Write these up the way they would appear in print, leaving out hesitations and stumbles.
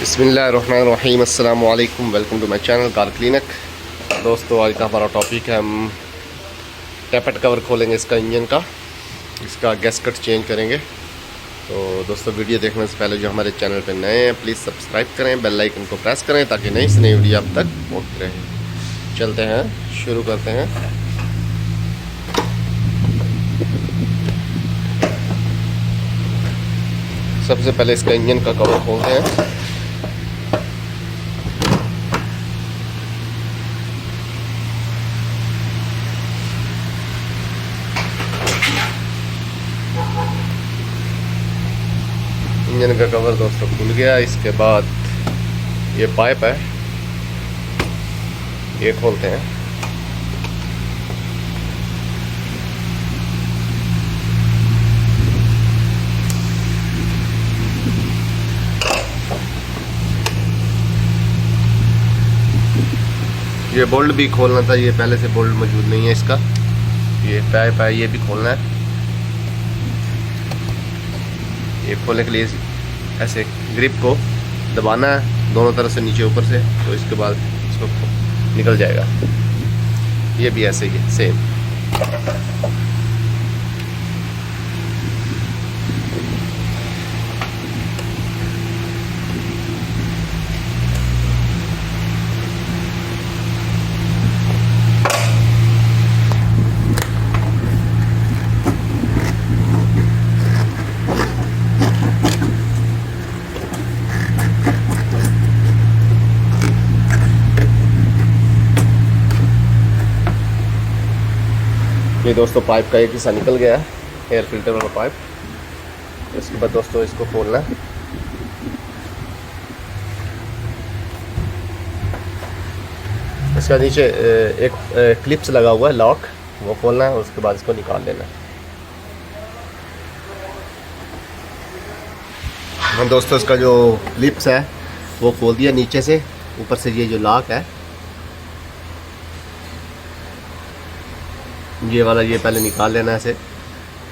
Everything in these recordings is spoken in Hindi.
बिस्मिल्लाहिर्रहमानिर्रहीम अस्सलाम वालेकुम। Welcome to my channel car clinic. दोस्तों, आज का हमारा टॉपिक है, हम टैपेट कवर खोलेंगे इसका, इंजन का, इसका गैसकट चेंज करेंगे। तो दोस्तों, वीडियो देखने से पहले जो हमारे चैनल पर नए हैं प्लीज़ सब्सक्राइब करें, बेल आइकन को प्रेस करें ताकि नई से नई वीडियो आप तक पहुँचती रहे। चलते हैं, शुरू करते हैं। सबसे पहले इसका इंजन का कवर खोलते हैं। इंजन का कवर दोस्तों खुल गया। इसके बाद ये पाइप है, ये खोलते हैं। ये बोल्ट भी खोलना था, ये पहले से बोल्ट मौजूद नहीं है इसका। ये पाइप है, ये भी खोलना है। ये खोलने के लिए ऐसे ग्रिप को दबाना है दोनों तरफ से, नीचे ऊपर से, तो इसके बाद इसको निकल जाएगा। ये भी ऐसे ही है, सेम। ये दोस्तों पाइप का एक हिस्सा निकल गया है, एयर फिल्टर वाला पाइप। इसके बाद दोस्तों इसको खोलना है। इसका नीचे एक क्लिप्स लगा हुआ है, लॉक, वो खोलना है। उसके बाद इसको निकाल लेना है। हाँ दोस्तों, इसका जो क्लिप्स है वो खोल दिया नीचे से। ऊपर से ये जो लॉक है, ये वाला, ये पहले निकाल लेना है ऐसे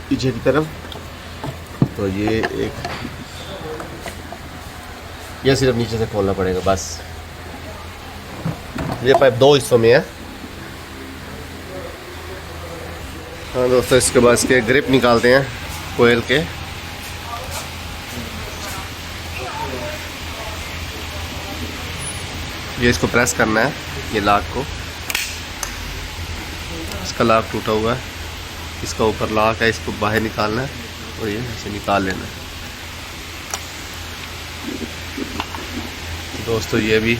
पीछे की तरफ। तो ये सिर्फ नीचे से खोलना पड़ेगा बस। ये पाइप दो हिस्सों में है। हाँ दोस्तों, इसके बाद इसके ग्रिप निकालते हैं कोयल के। ये इसको प्रेस करना है, ये लॉक को। इसका लॉक टूटा हुआ है, इसका ऊपर लॉक है, इसको बाहर निकालना है और ये ऐसे निकाल लेना है। दोस्तों, ये भी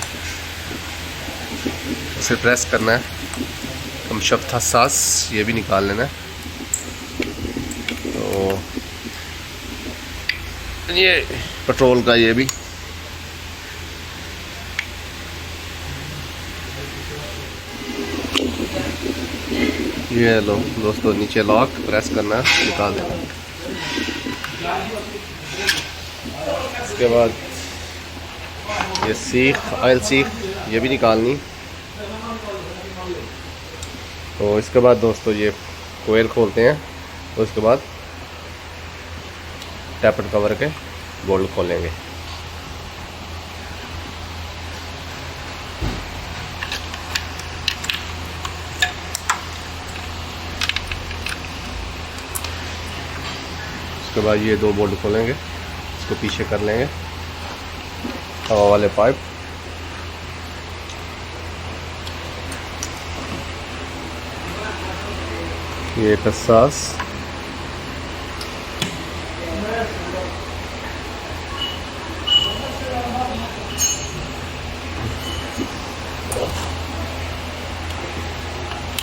इसे प्रेस करना है, कमशफ्त हसास, ये भी निकाल लेना है। तो ये पेट्रोल का, ये भी ये लो दोस्तों, नीचे लॉक प्रेस करना है, निकाल देना। इसके बाद ये सीख, ऑयल सीख, ये भी निकालनी। तो इसके बाद दोस्तों ये कोयल खोलते हैं। तो इसके बाद टैपेट कवर के बोल्ट खोलेंगे। उसके बाद ये दो बोल्ट खोलेंगे, इसको पीछे कर लेंगे, हवा वाले पाइप। ये एक हसास,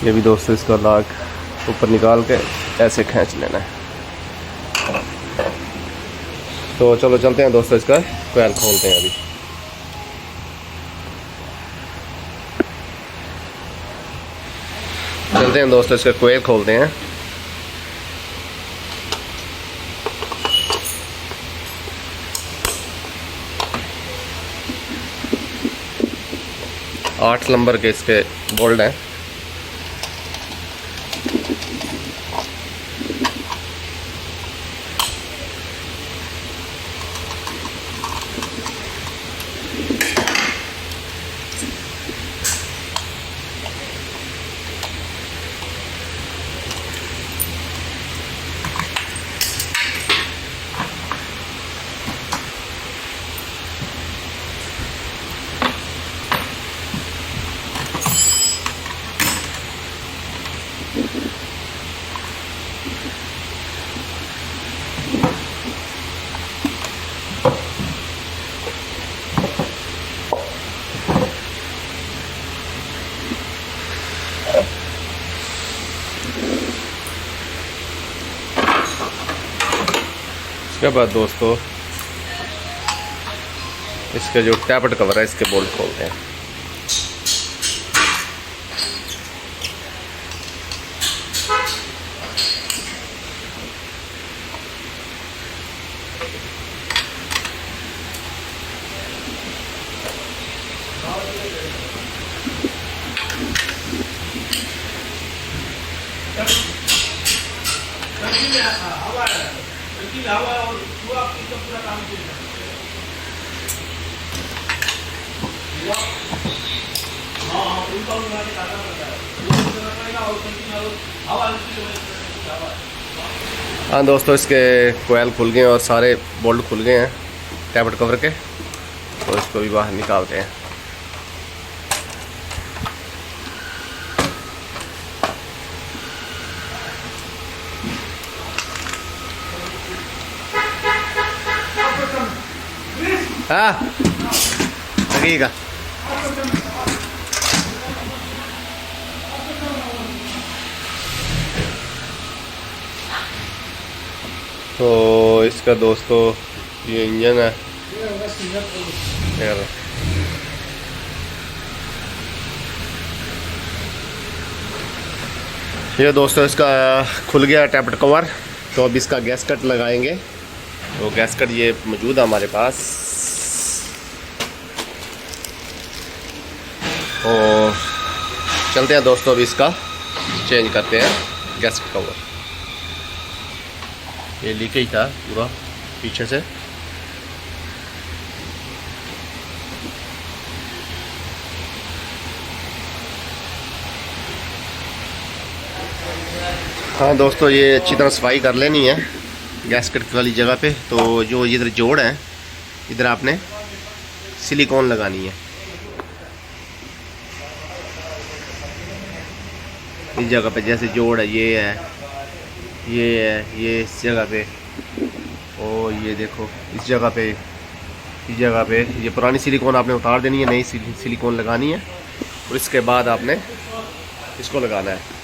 ये भी दोस्तों इसका लॉक ऊपर निकाल के ऐसे खींच लेना है। तो चलो चलते हैं दोस्तों, इसका कोयल खोलते हैं। अभी चलते हैं दोस्तों, इसका कोयल खोलते हैं। आठ नंबर के इसके बोल्ट हैं। इसके बाद दोस्तों इसका जो टैपट कवर है इसके बोल्ट खोलते हैं। हाँ दोस्तों, इसके कोयल खुल गए हैं और सारे बोल्ट खुल गए हैं टैबलेट कवर के, तो इसको भी बाहर निकालते हैं। हाँ लगेगा। तो इसका दोस्तों ये इंजन है, ये दोस्तों इसका खुल गया टैबलेट कवर। तो अब इसका गैसकट लगाएंगे। तो गैसकट ये मौजूद है हमारे पास। तो चलते हैं दोस्तों, अभी इसका चेंज करते हैं गैसकट कवर। ये लीकेज था पूरा पीछे से। हाँ दोस्तों, ये अच्छी तरह सफाई कर लेनी है गैसकट वाली जगह पे। तो जो इधर जोड़ है, इधर आपने सिलिकॉन लगानी है इस जगह पे। जैसे जोड़ है, ये है, ये है, ये इस जगह पे, और ये देखो इस जगह पे, इस जगह पे ये पुरानी सिलिकॉन आपने उतार देनी है, नई सिलिकॉन लगानी है, और इसके बाद आपने इसको लगाना है।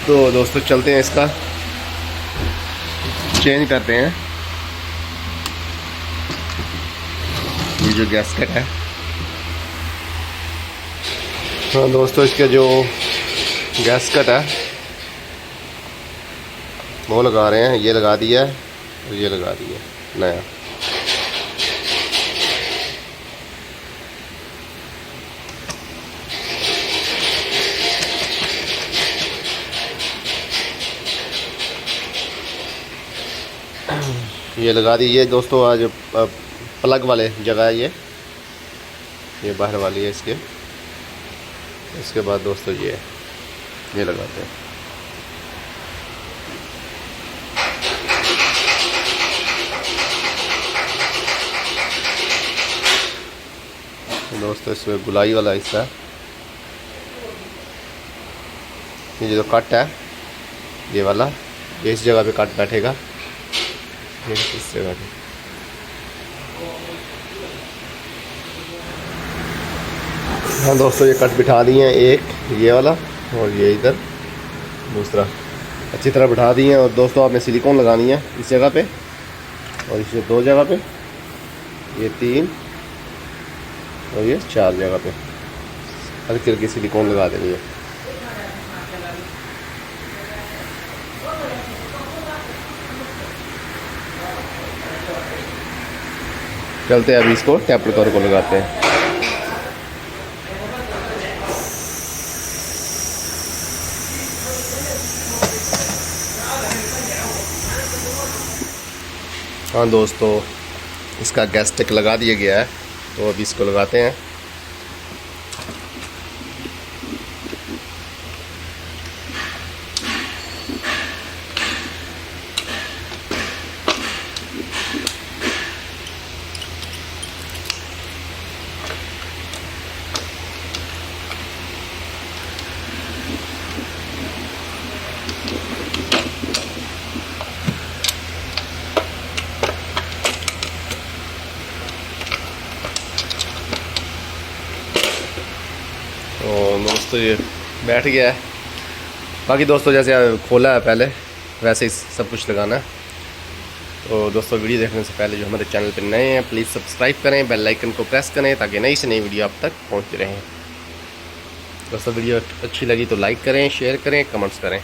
तो दोस्तों चलते हैं, इसका चेंज करते हैं। ये जो गैसकट है, हाँ दोस्तों, इसके जो गैसकट है वो लगा रहे हैं। ये लगा दिया है और ये लगा दिया नया। ये लगा दी। ये दोस्तों आज प्लग वाले जगह है, ये बाहर वाली है इसके। इसके बाद दोस्तों ये लगाते हैं। दोस्तों इसमें गुलाई वाला हिस्सा है, ये जो कट है ये वाला, ये इस जगह पे कट बैठेगा, ये इस जगह पे। हाँ दोस्तों, ये कट बिठा दिए हैं, एक ये वाला और ये इधर दूसरा अच्छी तरह बिठा दिए हैं। और दोस्तों आपने सिलिकॉन लगानी है इस जगह पे, और इस दो जगह पे, ये 3 और ये 4 जगह पे हल्की हल्की सिलिकॉन लगा देनी है। चलते हैं अभी इसको टैबलेट कवर को लगाते हैं। हाँ दोस्तों, इसका गैस स्टिक लगा दिया गया है, तो अभी इसको लगाते हैं। दोस्तों ये बैठ गया है। बाकी दोस्तों जैसे खोला है पहले वैसे ही सब कुछ लगाना है। तो दोस्तों वीडियो देखने से पहले जो हमारे चैनल पर नए हैं प्लीज़ सब्सक्राइब करें, बेल आइकन को प्रेस करें ताकि नई से नई वीडियो आप तक पहुंचती रहें। दोस्तों वीडियो अच्छी लगी तो लाइक करें, शेयर करें, कमेंट्स करें।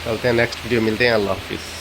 चलते हैं नेक्स्ट वीडियो, मिलते हैं। अल्लाह हाफिज़।